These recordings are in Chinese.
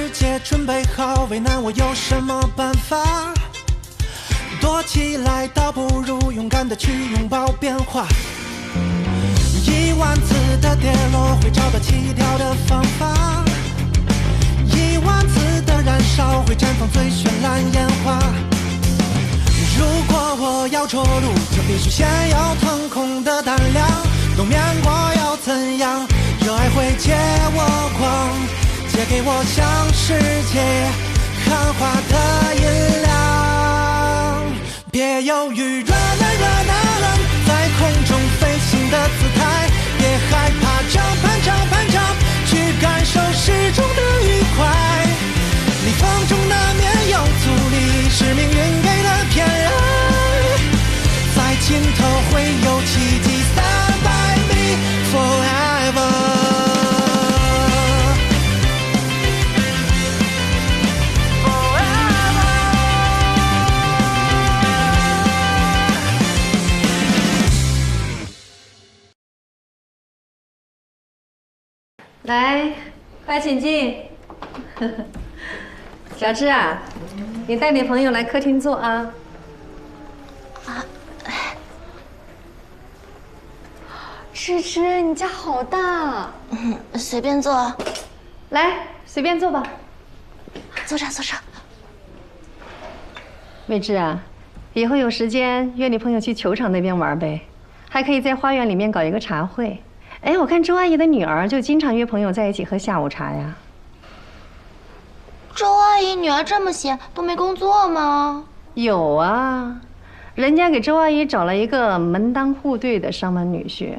世界准备好为难我，有什么办法？躲起来倒不如勇敢的去拥抱变化。10000次的跌落会找到起跳的方法，10000次的燃烧会绽放最绚烂烟花。如果我要着陆，就必须先有腾空的胆量。冬眠过要怎样？热爱会借我光，借给我向世界喊话的音量。别犹豫，热难热难冷，在空中飞行的姿态。别害怕，张盼张盼张，去感受诗中的愉快。逆风中难免有阻力，是命运给的偏爱。在尽头会有奇迹，Stand by me forever。来，快请进。小芝啊，你带你朋友来客厅坐啊。芝芝，你家好大。随便坐。来，随便坐吧。坐这，坐这。美芝啊，以后有时间约你朋友去球场那边玩呗，还可以在花园里面搞一个茶会。哎，我看周阿姨的女儿就经常约朋友在一起喝下午茶呀。周阿姨女儿这么闲，都没工作吗？有啊，人家给周阿姨找了一个门当户对的上门女婿，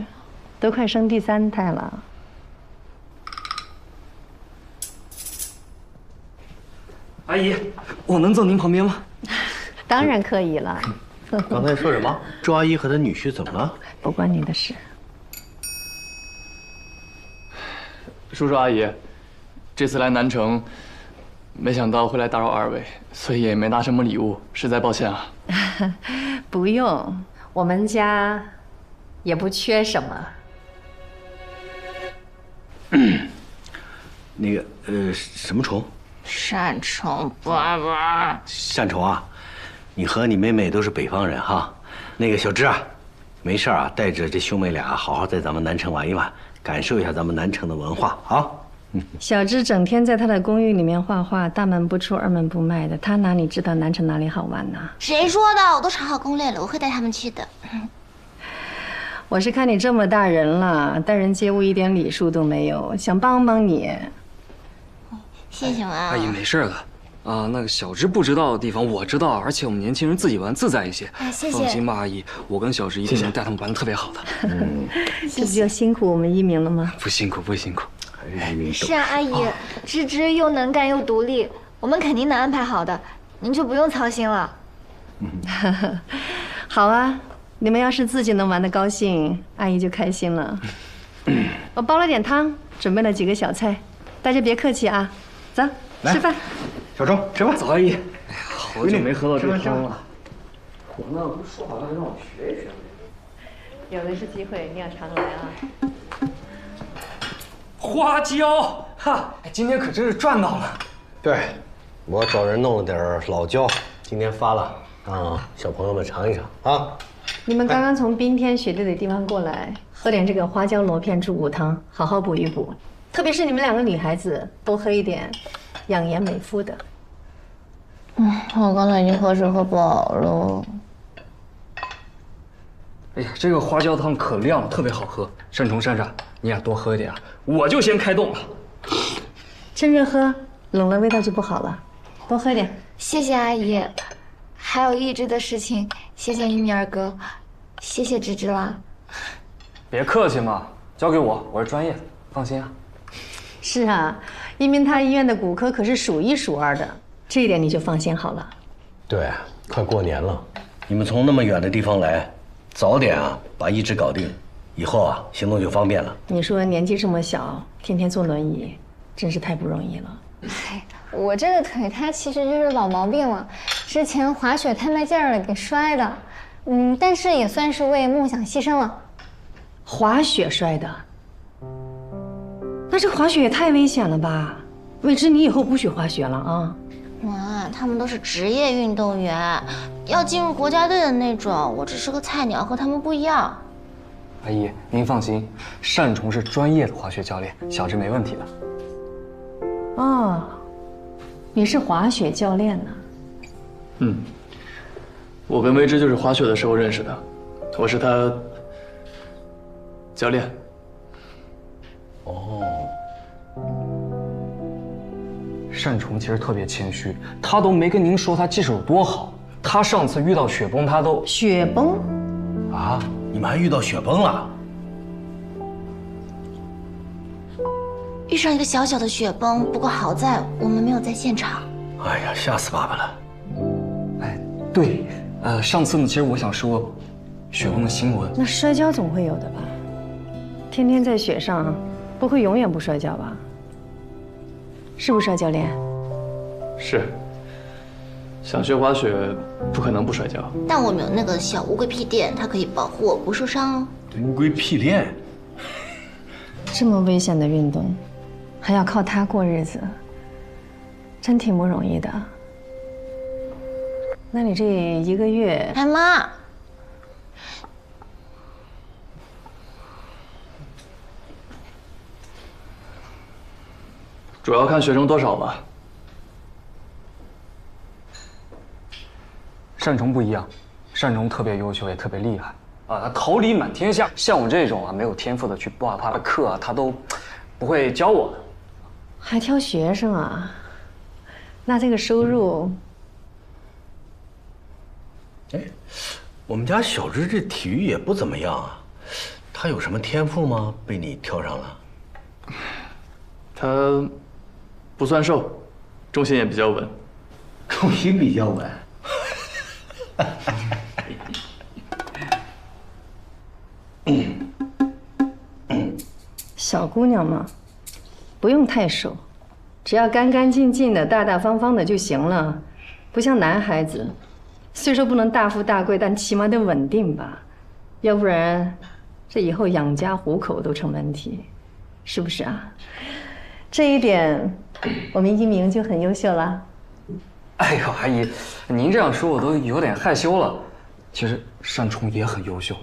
都快生第3胎了。阿姨，我能坐您旁边吗？当然可以了。刚才说什么？周阿姨和她女婿怎么了？不关你的事。叔叔阿姨，这次来南城，没想到会来打扰2位，所以也没拿什么礼物，实在抱歉啊。不用，我们家也不缺什么。那个什么虫？扇虫，爸爸。扇虫啊！你和你妹妹都是北方人哈。那个小芝啊，没事啊，带着这兄妹俩好好在咱们南城玩一玩，感受一下咱们南城的文化啊。小芝整天在她的公寓里面画画，大门不出二门不迈的，她哪里知道南城哪里好玩呢？谁说的？我都查好攻略了，我会带他们去的。我是看你这么大人了，待人接物一点礼数都没有，想帮帮你。谢谢妈妈。阿姨没事的，啊，那个小芝不知道的地方我知道，而且我们年轻人自己玩自在一些。哎，谢谢。放心吧，阿姨，我跟小芝一定能带他们玩的特别好的。这不就辛苦我们一鸣了吗？不辛苦，不辛苦。是啊，阿姨，芝芝又能干又独立，我们肯定能安排好的，您就不用操心了。好啊，你们要是自己能玩得高兴，阿姨就开心了。我煲了点汤，准备了几个小菜，大家别客气啊。走，吃饭。小周，吃饭。走，阿姨。哎呀，好久没喝到这汤了。我呢，不是说好了让我学一学吗？有的是机会，你要常来啊。花椒，哈，今天可真是赚到了。对，我找人弄了点老椒，今天发了，让小朋友们尝一尝啊。你们刚刚从冰天雪地的地方过来，喝点这个花椒螺片猪骨汤，好好补一补。特别是你们2个女孩子，多喝一点，养颜美肤的。我刚才已经喝水喝饱了。哎呀，这个花椒汤可亮了，特别好喝。山虫、珊珊，你俩多喝一点啊！我就先开动了。趁热喝，冷了味道就不好了。多喝点。谢谢阿姨，还有一直的事情，谢谢你二哥，谢谢芝芝啦。别客气嘛，交给我，我是专业的，放心啊。是啊，一鸣他医院的骨科可是数1数2的，这一点你就放心好了。对，快过年了，你们从那么远的地方来，早点啊把移植搞定，以后啊行动就方便了。你说年纪这么小，天天坐轮椅，真是太不容易了。哎，我这个腿它其实就是老毛病了，之前滑雪太卖劲儿了给摔的，但是也算是为梦想牺牲了。滑雪摔的？那这滑雪也太危险了吧？未知你以后不许滑雪了啊！妈，他们都是职业运动员，要进入国家队的那种。我只是个菜鸟，和他们不一样。阿姨，您放心，单崇是专业的滑雪教练，小芝没问题的。哦，你是滑雪教练呢？嗯，我跟未知就是滑雪的时候认识的，我是他教练。哦，单崇其实特别谦虚，他都没跟您说他技术有多好。他上次遇到雪崩，他都雪崩？啊，你们还遇到雪崩了？遇上一个小小的雪崩，不过好在我们没有在现场。哎呀，吓死爸爸了！哎，对，上次呢，其实我想说，雪崩的新闻。那摔跤总会有的吧？天天在雪上，不会永远不摔跤吧？是不是啊，教练？是。想学滑雪，不可能不摔跤。但我们有那个小乌龟屁垫，它可以保护我不受伤哦。乌龟屁垫，这么危险的运动，还要靠它过日子，真挺不容易的。那你这1个月，哎妈，主要看学生多少吧。单崇不一样，单崇特别优秀，也特别厉害啊，他桃李满天下。像我这种啊没有天赋的去报他的课啊，他都不会教我的。还挑学生啊？那这个收入……哎，我们家小芝这体育也不怎么样啊，她有什么天赋吗？被你挑上了？他不算瘦，重心也比较稳。重心比较稳。小姑娘嘛，不用太瘦，只要干干净净的、大大方方的就行了。不像男孩子，虽说不能大富大贵，但起码得稳定吧，要不然这以后养家糊口都成问题，是不是啊？这一点，我们一鸣就很优秀了。哎呦，阿姨，您这样说我都有点害羞了。其实单崇也很优秀，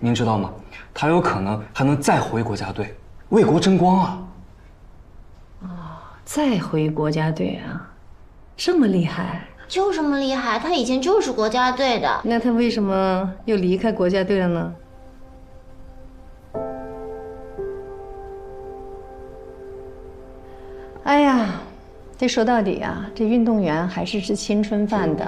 您知道吗？他有可能还能再回国家队，为国争光啊！哦，再回国家队啊，这么厉害？就这么厉害，他以前就是国家队的。那他为什么又离开国家队了呢？哎呀，这说到底啊，这运动员还是吃青春饭的，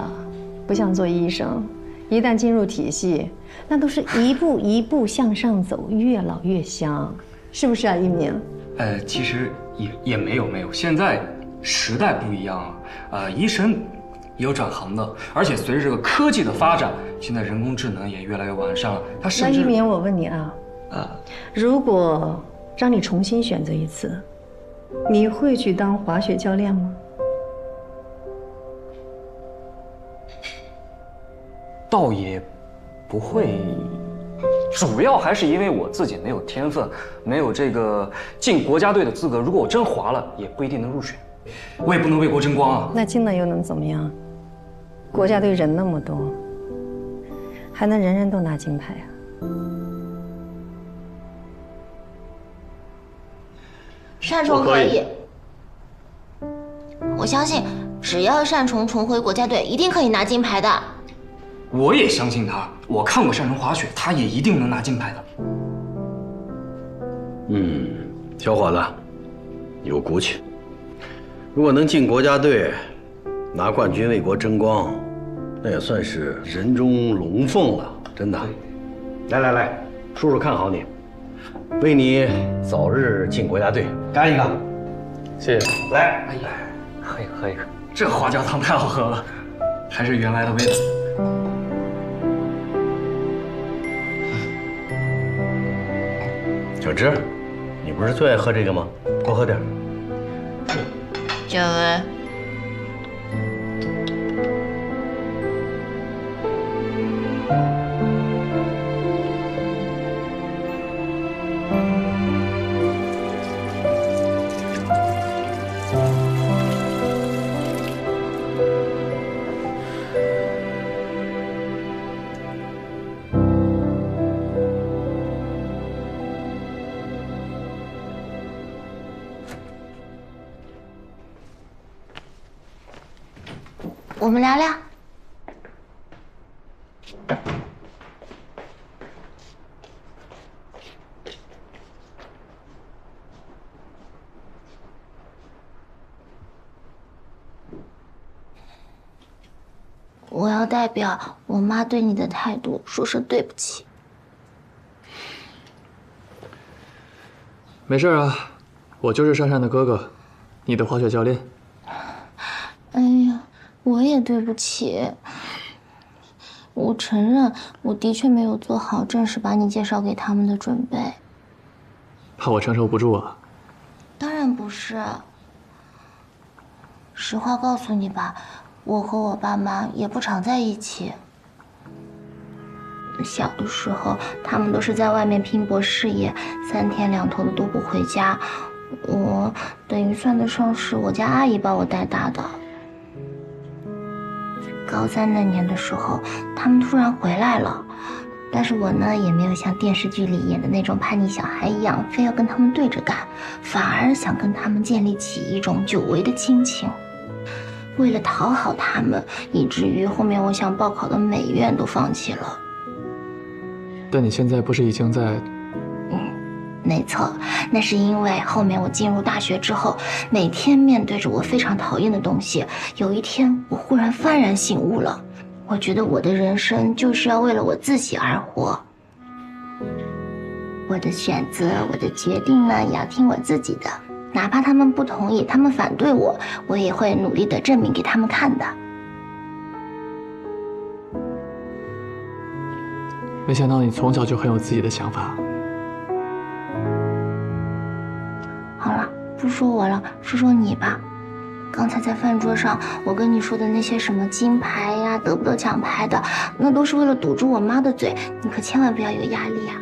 不像做医生，一旦进入体系，那都是一步一步向上走，越老越香，是不是啊，一鸣？其实也没有，现在时代不一样了，医生也有转行的，而且随着这个科技的发展，现在人工智能也越来越完善了。他甚至……那一鸣，我问你啊，如果让你重新选择一次，你会去当滑雪教练吗？倒也不会，主要还是因为我自己没有天分，没有这个进国家队的资格。如果我真滑了，也不一定能入选，我也不能为国争光啊。那进了又能怎么样？国家队人那么多，还能人人都拿金牌啊？单崇可以，我相信，只要单崇重回国家队，一定可以拿金牌的。我也相信他，我看过单崇滑雪，他也一定能拿金牌的。小伙子，有骨气。如果能进国家队，拿冠军为国争光，那也算是人中龙凤了，真的。来，叔叔看好你，为你早日进国家队干一个。谢谢。来，哎呀，喝一个，这花椒汤太好喝了，还是原来的味道。小芝，你不是最爱喝这个吗？多喝点。这位。我们聊聊。我要代表我妈对你的态度说声对不起。没事啊，我就是珊珊的哥哥，你的滑雪教练。哎呀，我也对不起。我承认，我的确没有做好正式把你介绍给他们的准备。怕我承受不住啊？当然不是。实话告诉你吧，我和我爸妈也不常在一起。小的时候，他们都是在外面拼搏事业，3天2头的都不回家。我等于算得上是我家阿姨把我带大的。高3那年的时候，他们突然回来了，但是我呢也没有像电视剧里演的那种叛逆小孩一样，非要跟他们对着干，反而想跟他们建立起一种久违的亲情。为了讨好他们，以至于后面我想报考的美院都放弃了。但你现在不是已经在……没错，那是因为后面我进入大学之后，每天面对着我非常讨厌的东西，有一天我忽然幡然醒悟了，我觉得我的人生就是要为了我自己而活。我的选择，我的决定呢，也要听我自己的，哪怕他们不同意，他们反对我，我也会努力的证明给他们看的。没想到你从小就很有自己的想法。好了，不说我了，说说你吧。刚才在饭桌上，我跟你说的那些什么金牌呀、得不得奖牌的，那都是为了堵住我妈的嘴，你可千万不要有压力呀。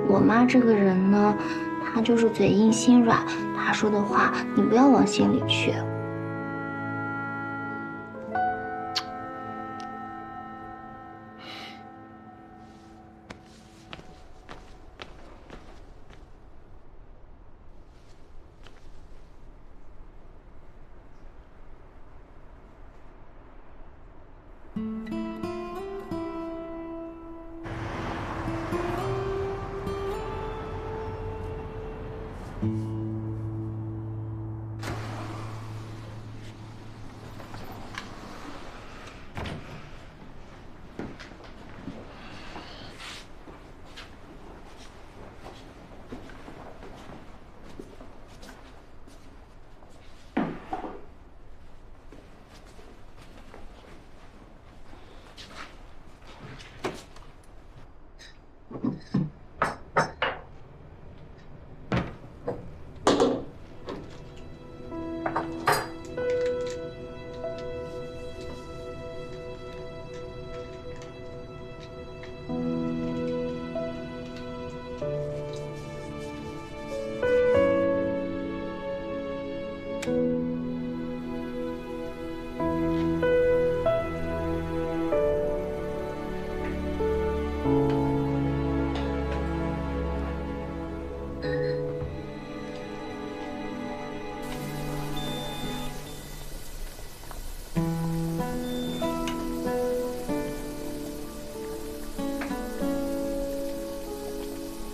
我妈这个人呢，她就是嘴硬心软，她说的话你不要往心里去。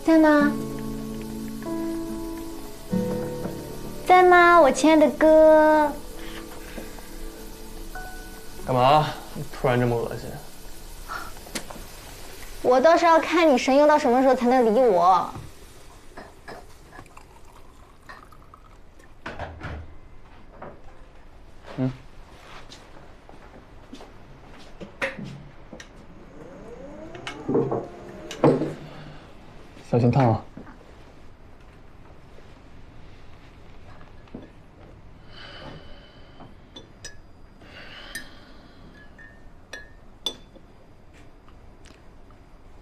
在吗？在吗，我亲爱的哥？干嘛？突然这么恶心？我倒是要看你神游到什么时候才能理我。小心烫啊！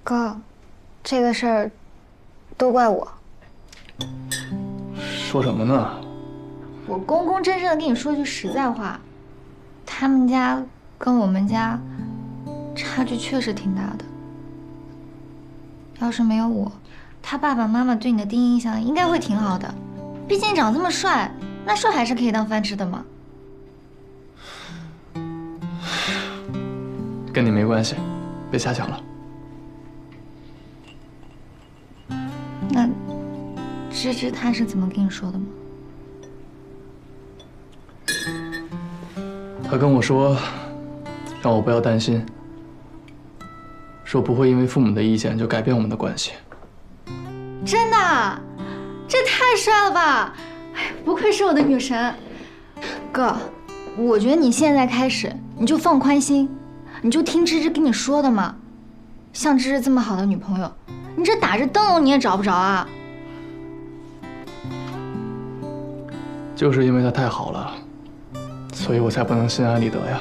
哥，这个事儿都怪我。说什么呢？我公公正正的跟你说句实在话，他们家跟我们家差距确实挺大的。要是没有我，他爸爸妈妈对你的第一印象应该会挺好的，毕竟你长这么帅，那说还是可以当饭吃的嘛。跟你没关系，别瞎想了。那芝芝她是怎么跟你说的吗？他跟我说，让我不要担心，说不会因为父母的意见就改变我们的关系。真的？这太帅了吧！哎，不愧是我的女神。哥，我觉得你现在开始你就放宽心，你就听芝芝跟你说的嘛。像芝芝这么好的女朋友，你这打着灯笼你也找不着啊。就是因为她太好了，所以我才不能心安理得呀。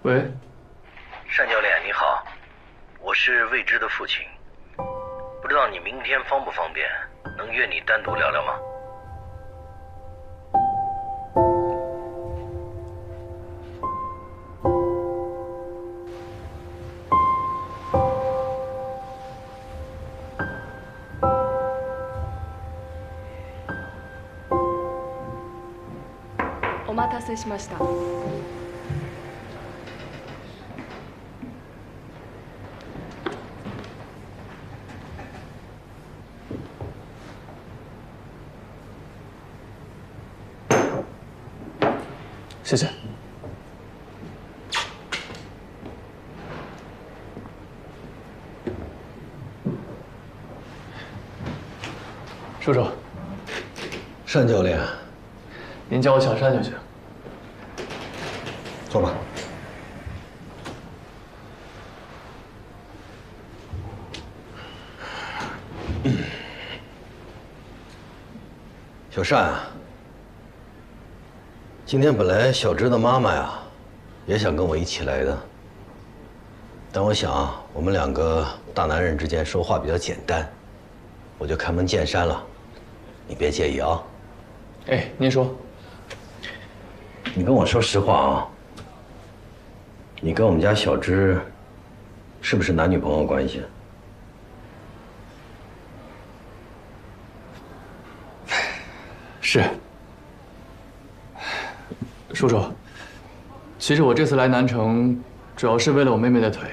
喂，单教练你好，我是未知的父亲，不知道你明天方不方便，能约你单独聊聊吗？お待たせしました。谢谢。叔叔，单教练，您叫我小单就行。坐吧。小单啊，今天本来小芝的妈妈呀，也想跟我一起来的，但我想我们两个大男人之间说话比较简单，我就开门见山了，你别介意啊。哎，您说。你跟我说实话啊，你跟我们家小芝是不是男女朋友关系？是。叔叔，其实我这次来南城，主要是为了我妹妹的腿。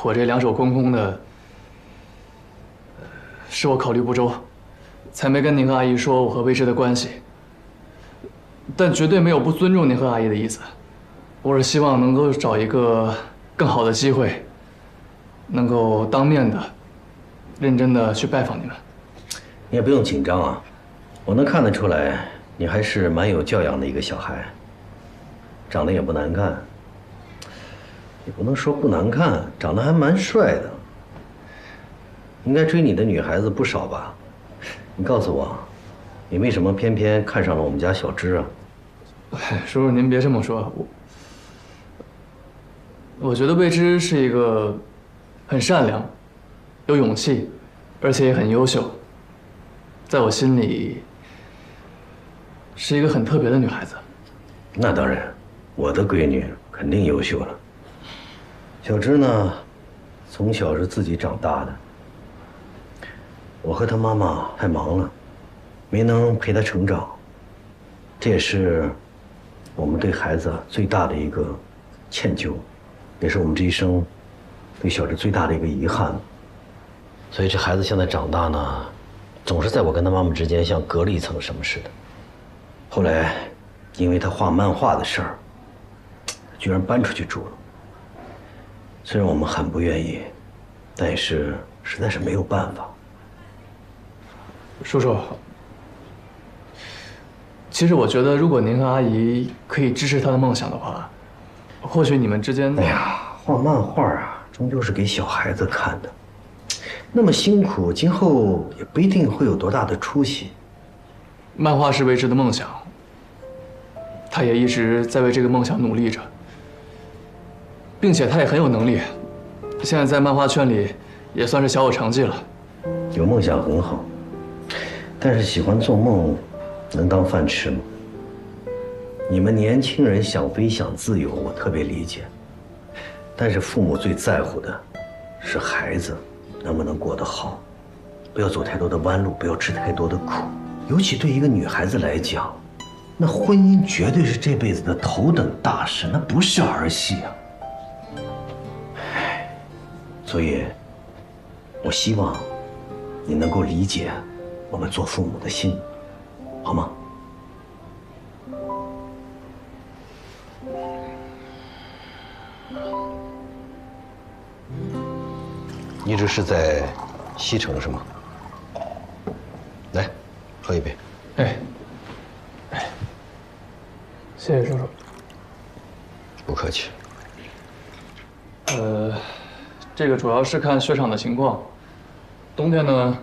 我这两手空空的，是我考虑不周，才没跟您和阿姨说我和未知的关系。但绝对没有不尊重您和阿姨的意思。我是希望能够找一个更好的机会，能够当面的、认真的去拜访你们。你也不用紧张啊，我能看得出来，你还是蛮有教养的一个小孩，长得也不难看，也不能说不难看，长得还蛮帅的。应该追你的女孩子不少吧？你告诉我，你为什么偏偏看上了我们家小芝啊？叔叔，您别这么说，我觉得未知是一个很善良、有勇气，而且也很优秀，在我心里是一个很特别的女孩子。那当然，我的闺女肯定优秀了。小芝呢，从小是自己长大的，我和她妈妈太忙了，没能陪她成长，这也是我们对孩子最大的一个歉疚，也是我们这一生对小芝最大的一个遗憾。所以这孩子现在长大呢，总是在我跟他妈妈之间像隔了一层什么似的。后来，因为他画漫画的事儿，居然搬出去住了。虽然我们很不愿意，但也是实在是没有办法。叔叔，其实我觉得，如果您和阿姨可以支持她的梦想的话，或许你们之间……哎呀，画漫画啊，终究是给小孩子看的，那么辛苦，今后也不一定会有多大的出息。漫画是未知的梦想，他也一直在为这个梦想努力着，并且他也很有能力，现在在漫画圈里也算是小有成绩了。有梦想很好，但是喜欢做梦，能当饭吃吗？你们年轻人想飞想自由，我特别理解，但是父母最在乎的是孩子能不能过得好，不要走太多的弯路，不要吃太多的苦。尤其对一个女孩子来讲，那婚姻绝对是这辈子的头等大事，那不是儿戏啊。所以，我希望你能够理解我们做父母的心，好吗？一直是在西城是吗？来，喝一杯。哎，谢谢叔叔。不客气。这个主要是看雪场的情况。冬天呢，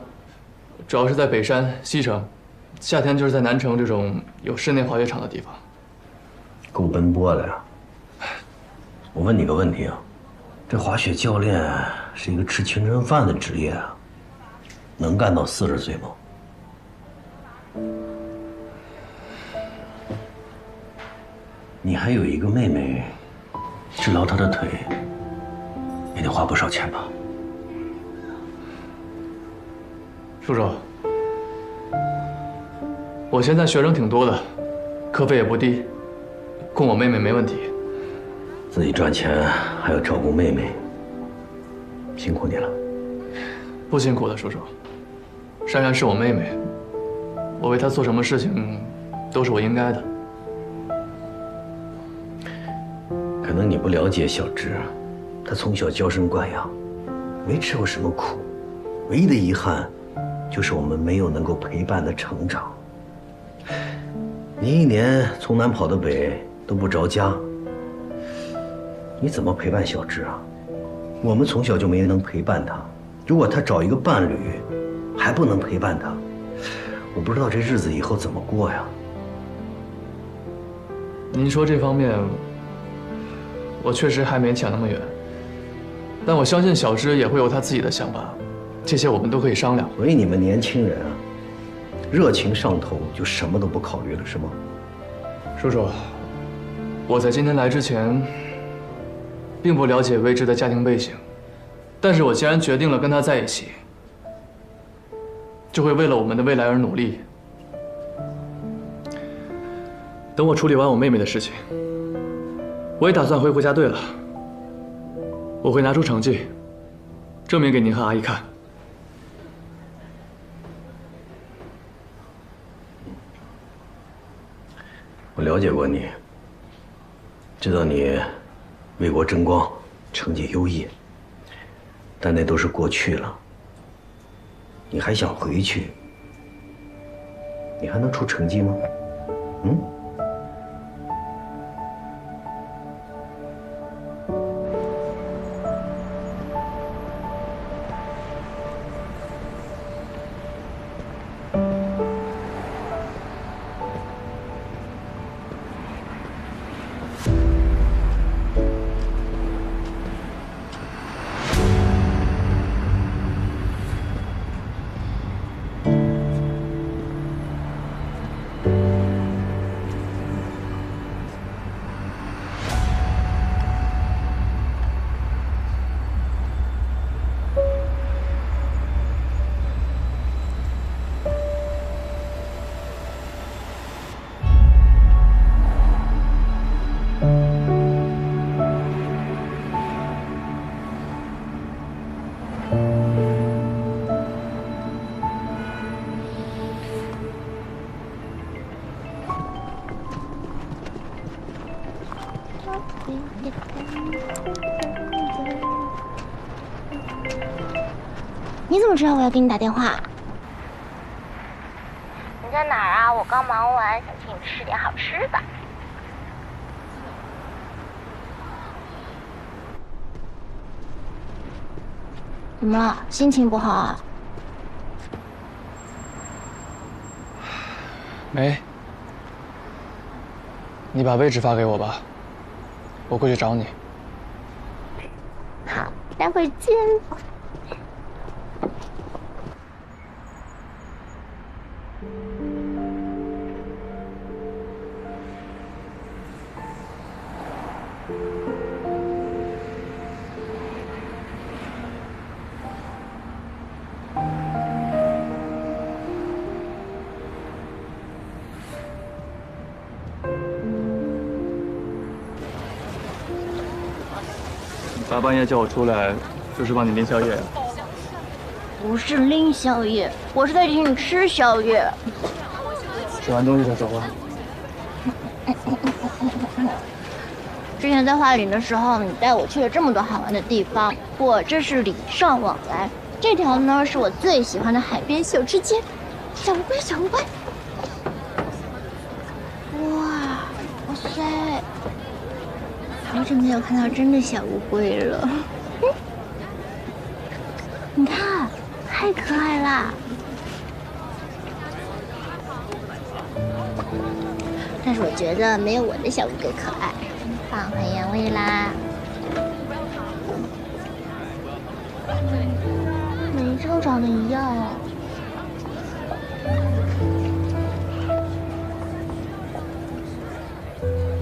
主要是在北山、西城；夏天就是在南城这种有室内滑雪场的地方。够奔波的呀。我问你个问题啊，这滑雪教练是一个吃青春饭的职业啊，能干到40岁吗？你还有一个妹妹，治疗她的腿也得花不少钱吧？叔叔，我现在学生挺多的，课费也不低，供我妹妹没问题。自己赚钱还要照顾妹妹，辛苦你了。不辛苦的，叔叔。珊珊是我妹妹，我为她做什么事情都是我应该的。可能你不了解小芝，她从小娇生惯养，没吃过什么苦，唯一的遗憾就是我们没有能够陪伴她成长。你一年从南跑到北都不着家，你怎么陪伴小芝啊？我们从小就没能陪伴她，如果她找一个伴侣还不能陪伴她，我不知道这日子以后怎么过呀。您说这方面，我确实还没想那么远，但我相信小芝也会有她自己的想法，这些我们都可以商量。所以你们年轻人啊，热情上头就什么都不考虑了，是吗？叔叔，我在今天来之前，并不了解未知的家庭背景，但是我既然决定了跟他在一起，就会为了我们的未来而努力。等我处理完我妹妹的事情，我也打算回国家队了。我会拿出成绩，证明给您和阿姨看。我了解过你，知道你为国争光，成绩优异，但那都是过去了。你还想回去？你还能出成绩吗？嗯？你怎么知道我要给你打电话？你在哪儿啊？我刚忙完，想请你吃点好吃的。怎么了？心情不好啊？没。你把位置发给我吧，我过去找你。好，待会儿见。大半夜叫我出来，就是帮你拎宵夜啊？不是拎宵夜，我是在请你吃宵夜。吃完东西再说话。之前在花岭的时候，你带我去了这么多好玩的地方，我这是礼尚往来。这条呢是我最喜欢的海边小吃街，小乌龟，小乌龟。哇塞，好久没有看到真的小乌龟了。你看，太可爱啦！但是我觉得没有我的小乌龟可爱。放回原位啦，每一张长得一样啊。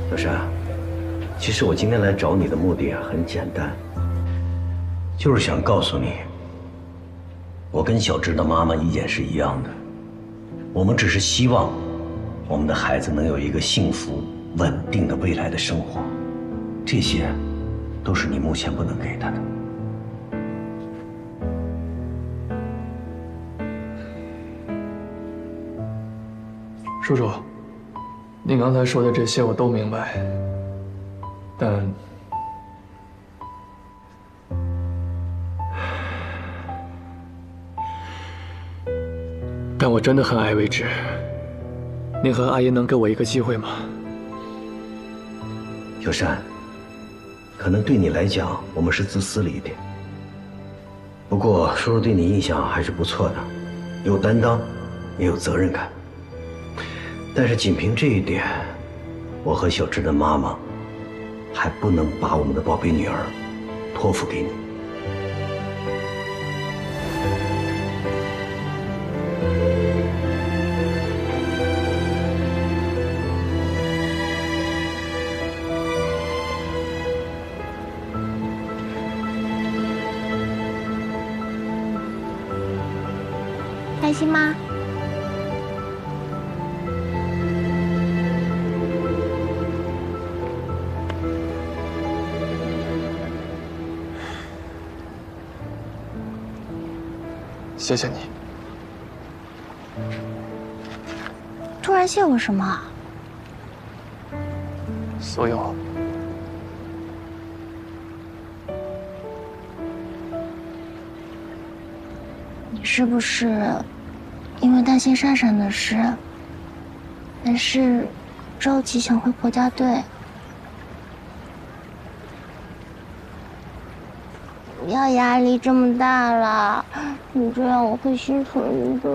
小山，其实我今天来找你的目的啊很简单，就是想告诉你，我跟小芝的妈妈意见是一样的，我们只是希望我们的孩子能有一个幸福稳定的未来的生活。这些都是你目前不能给他的。叔叔，你刚才说的这些我都明白，但我真的很爱未知。您和阿姨能给我一个机会吗？小山，可能对你来讲，我们是自私了一点。不过叔叔对你印象还是不错的，有担当，也有责任感。但是仅凭这一点，我和小芝的妈妈还不能把我们的宝贝女儿托付给你。开心吗？谢谢你。突然谢我什么？所有。你是不是因为担心珊珊的事，还是着急想回国家队？不要压力这么大了，你这样我会心疼的。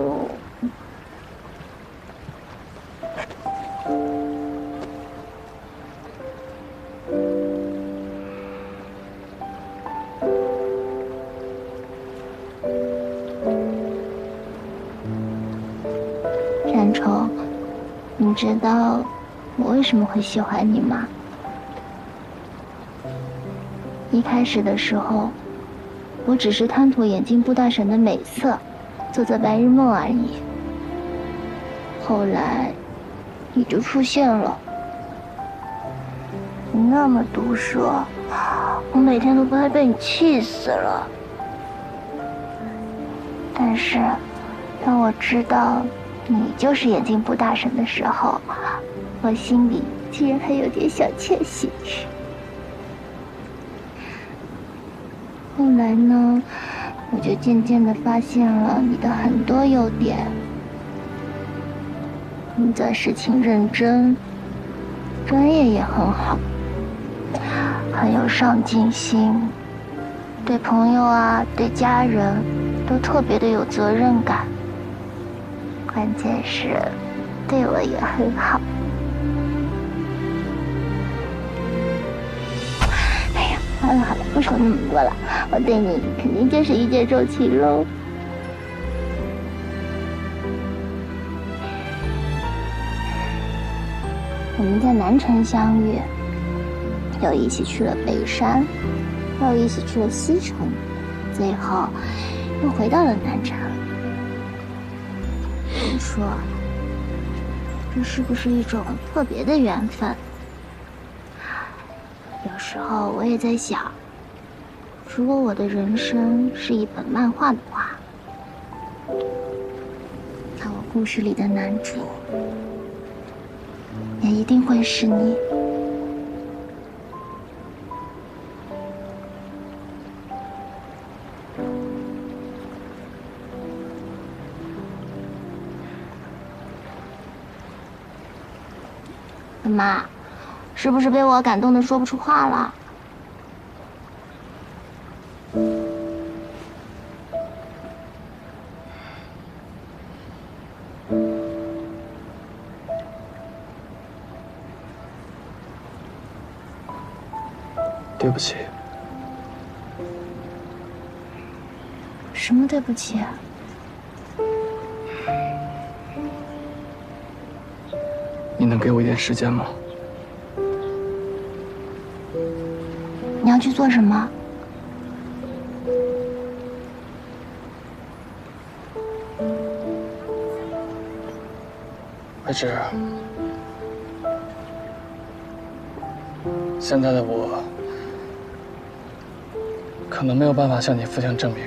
山虫，你知道我为什么会喜欢你吗？一开始的时候，我只是贪图眼镜布大神的美色，做做白日梦而已。后来，你就出现了。你那么毒舌，我每天都快被你气死了。但是，当我知道你就是眼镜布大神的时候，我心里竟然还有点小窃喜。后来呢，我就渐渐地发现了你的很多优点。你做事情认真，专业也很好，很有上进心，对朋友啊，对家人都特别的有责任感。关键是，对我也很好。哎呀，好了好了，不说那么多了，我对你肯定就是一见钟情喽。我们在南城相遇，又一起去了北山，又一起去了西城，最后又回到了南城。你说，这是不是一种特别的缘分？有时候我也在想，如果我的人生是一本漫画的话，那我故事里的男主也一定会是你。妈，是不是被我感动的说不出话了？对不起。什么对不起啊？你能给我一点时间吗？你要去做什么？慧芝，现在的我可能没有办法向你父亲证明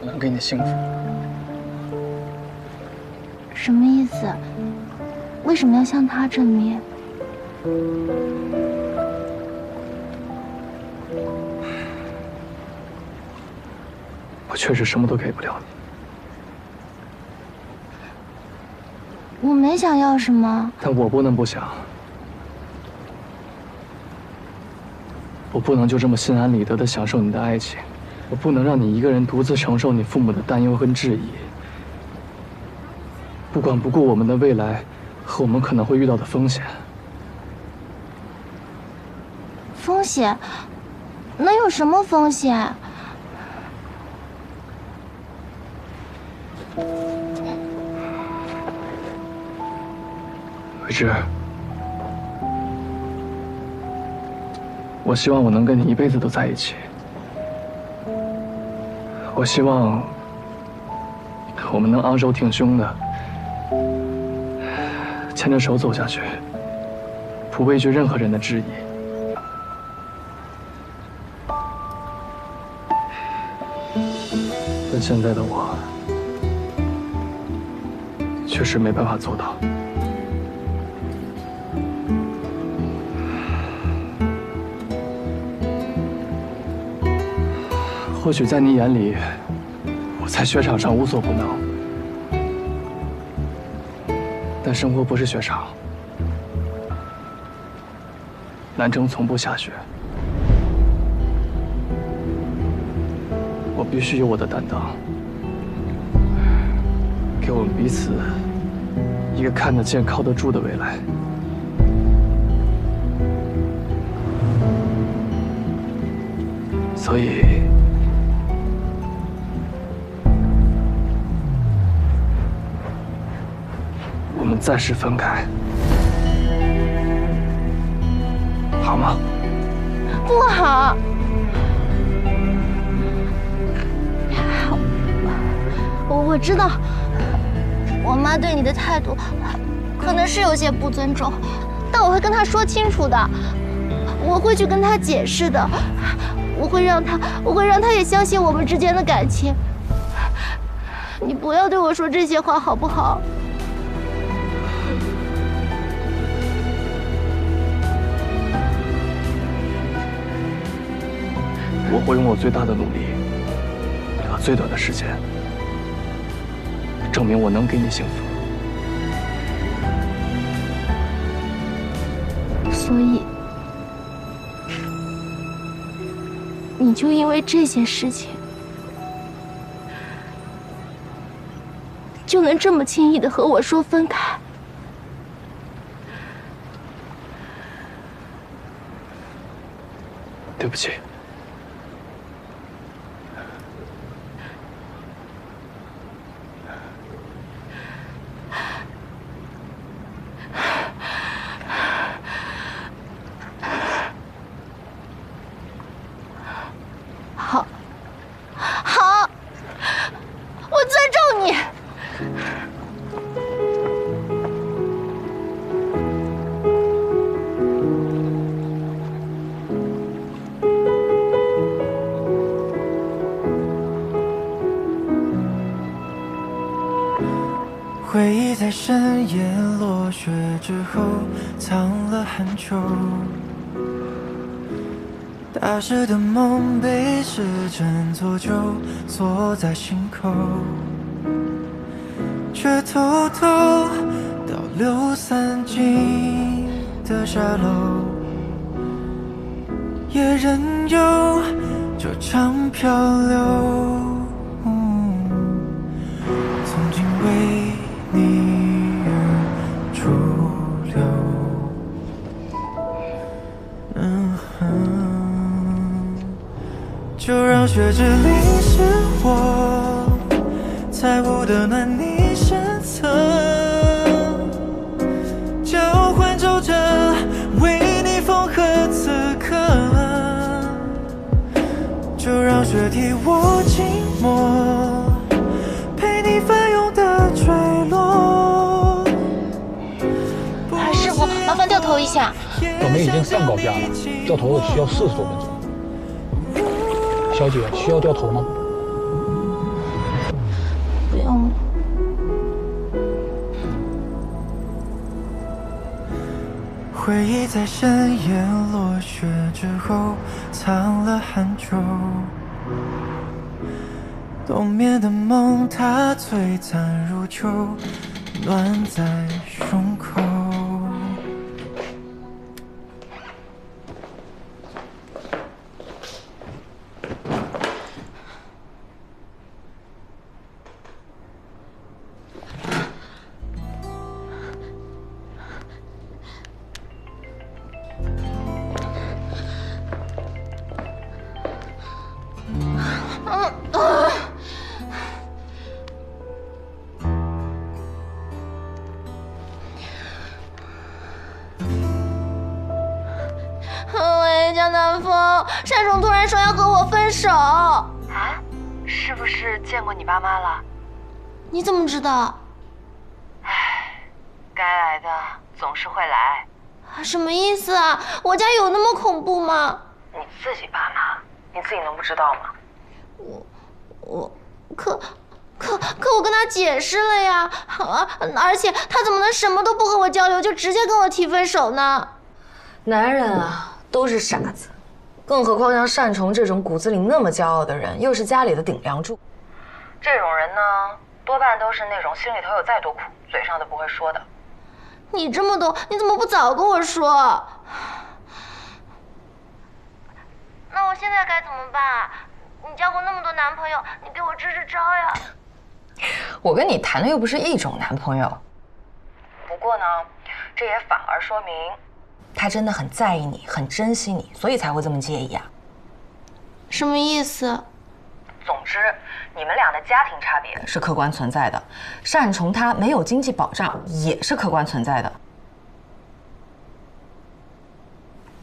我能给你幸福。什么意思？为什么要向他证明？我确实什么都给不了你。我没想要什么，但我不能不想，我不能就这么心安理得地享受你的爱情，我不能让你一个人独自承受你父母的担忧和质疑，不管不顾我们的未来和我们可能会遇到的风险。风险？能有什么风险？慧芝，我希望我能跟你一辈子都在一起。我希望我们能昂首挺胸的牵着手走下去，不畏惧任何人的质疑。但现在的我确实没办法做到。或许在你眼里，我在雪场上无所不能，但生活不是雪场，南城从不下雪。我必须有我的担当，给我们彼此一个看得见、靠得住的未来。所以，我们暂时分开，好吗？不好。我知道，我妈对你的态度可能是有些不尊重，但我会跟她说清楚的，我会去跟她解释的，我会让她也相信我们之间的感情。你不要对我说这些话，好不好？我会用我最大的努力和最短的时间，证明我能给你幸福。所以，你就因为这些事情，就能这么轻易的和我说分开？对不起。好，我尊重你。忆在深夜落雪之后藏了很久，大师的梦被时针做旧，锁在心口，却偷偷倒流散尽的沙漏，也任由这场漂流。从今为你而驻留。就让雪之淋湿我，猜不得暖你身侧，交换皱褶，为你缝合此刻。就让雪替我静默，陪你翻涌的坠落。师傅，麻烦掉头一下。我们已经上高架了，掉头需要40多分钟。小姐，需要掉头吗？不用。回忆在深夜落雪之后藏了很久，冬眠的梦它璀璨如秋，暖在胸口。喂，江南风，单总突然说要和我分手。啊？是不是见过你爸妈了？你怎么知道？唉，该来的总是会来。什么意思啊？我家有那么恐怖吗？你自己爸妈，你自己能不知道吗？可我跟他解释了呀，而且他怎么能什么都不和我交流，就直接跟我提分手呢？男人啊，都是傻子，更何况像单崇这种骨子里那么骄傲的人，又是家里的顶梁柱。这种人呢，多半都是那种心里头有再多苦，嘴上都不会说的。你这么懂，你怎么不早跟我说？那我现在该怎么办啊？你交过那么多男朋友，你给我支支招呀！我跟你谈的又不是一种男朋友。不过呢，这也反而说明他真的很在意你，很珍惜你，所以才会这么介意啊。什么意思？总之，你们俩的家庭差别是客观存在的，单崇他没有经济保障也是客观存在的。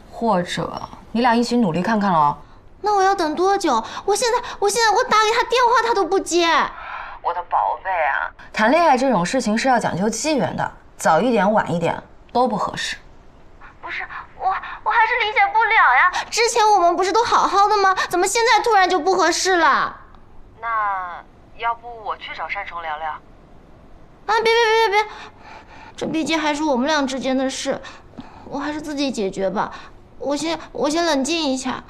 或者你俩一起努力看看喽。那我要等多久？我现在我打给他电话他都不接。我的宝贝啊，谈恋爱这种事情是要讲究机缘的，早一点晚一点都不合适。不是，我还是理解不了呀。之前我们不是都好好的吗？怎么现在突然就不合适了？那要不我去找单崇聊聊？啊，别，这毕竟还是我们俩之间的事，我还是自己解决吧。我先冷静一下。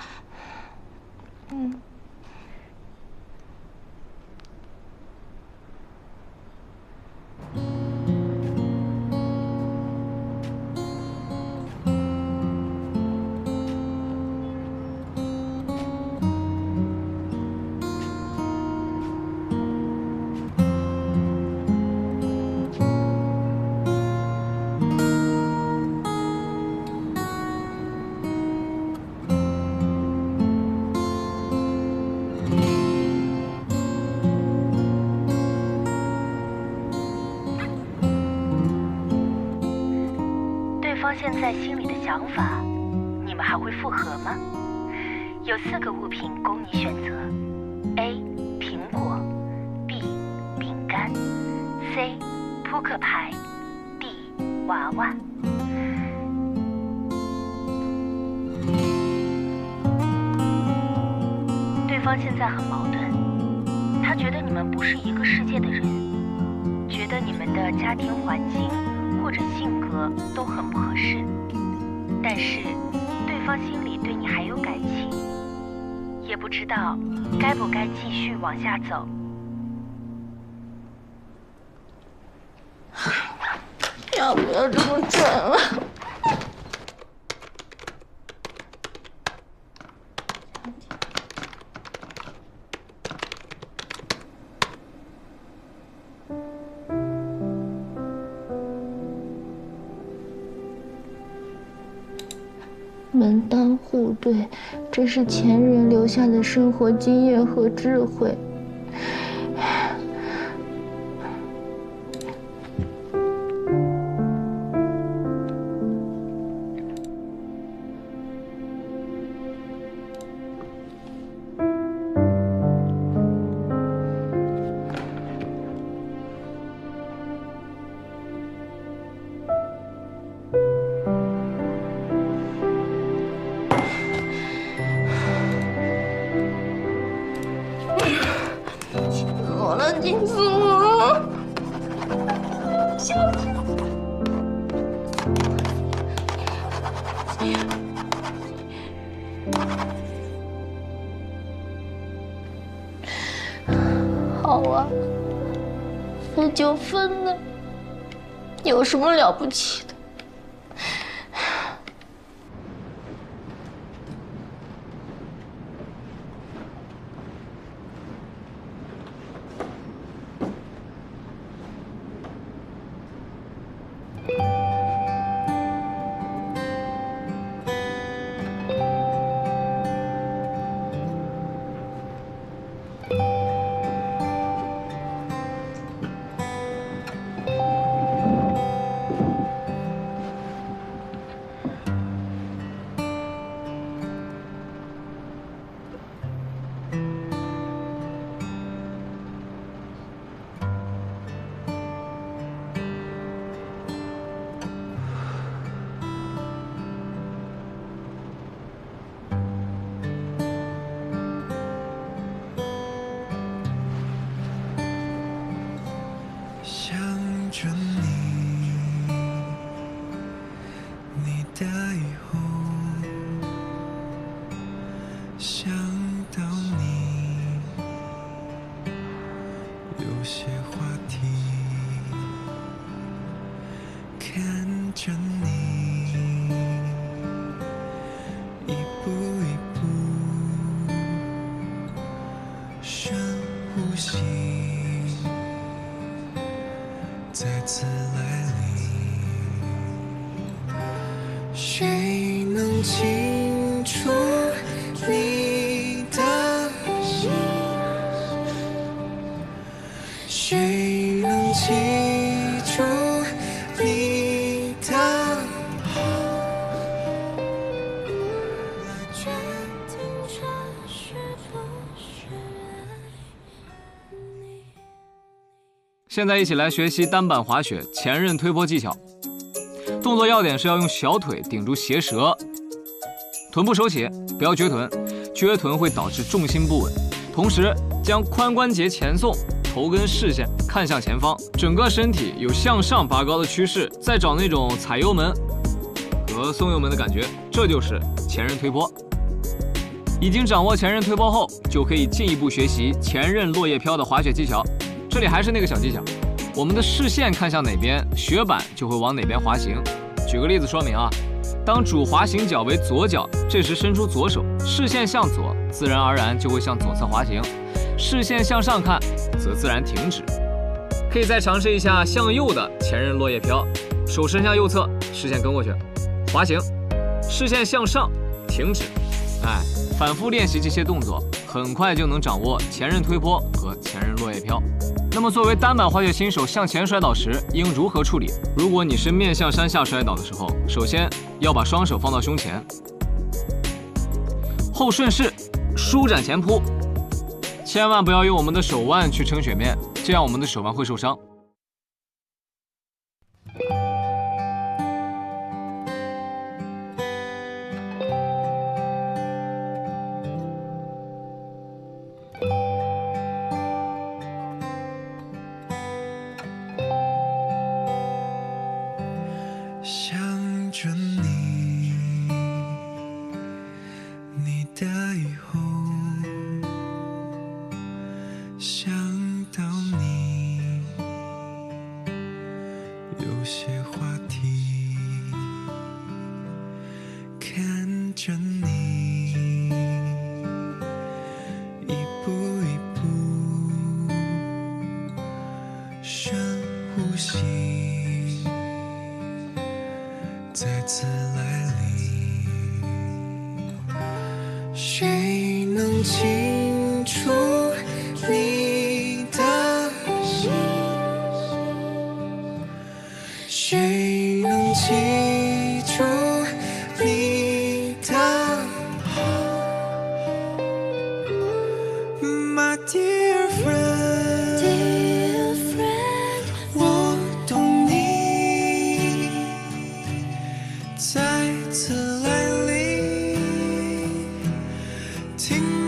现在心里的想法，你们还会复合吗？有4个物品供你选择 ：A. 苹果 ，B. 饼干 ，C. 扑克牌 ，D. 娃娃。对方现在很矛盾，他觉得你们不是一个世界的人，觉得你们的家庭环境或者性格都很不合适，但是对方心里对你还有感情，也不知道该不该继续往下走。要不要这么蠢啊？门当户对，这是前人留下的生活经验和智慧。我了，金子我，笑死！好啊，分就分呢，有什么了不起的？想着你，你的以后，想到你，有些话题，看着你，一步一步，深呼吸。再次来临，谁能清楚你的心？谁能记住你的好？来决定这是不是你。现在一起来学习单板滑雪前刃推坡技巧。动作要点是要用小腿顶住鞋舌，臀部收起，不要撅臀，撅臀会导致重心不稳。同时将髋关节前送，头跟视线看向前方，整个身体有向上拔高的趋势，再找那种踩油门和松油门的感觉，这就是前刃推坡。已经掌握前刃推坡后，就可以进一步学习前刃落叶飘的滑雪技巧。这里还是那个小技巧，我们的视线看向哪边，雪板就会往哪边滑行。举个例子说明啊，当主滑行脚为左脚，这时伸出左手，视线向左，自然而然就会向左侧滑行；视线向上看，则自然停止。可以再尝试一下向右的前刃落叶飘，手伸向右侧，视线跟过去，滑行，视线向上，停止。反复练习这些动作，很快就能掌握前刃推坡和前刃落叶飘。那么作为单板滑雪新手向前摔倒时应如何处理？如果你是面向山下摔倒的时候，首先要把双手放到胸前，后顺势舒展前扑，千万不要用我们的手腕去撑雪面，这样我们的手腕会受伤。的以后，想到你，有些话题，看着你，一步一步，深呼吸，再次来临。谁能清楚你的心？谁能记住你的好 ？My dear friend， 我懂你，再次来临，听。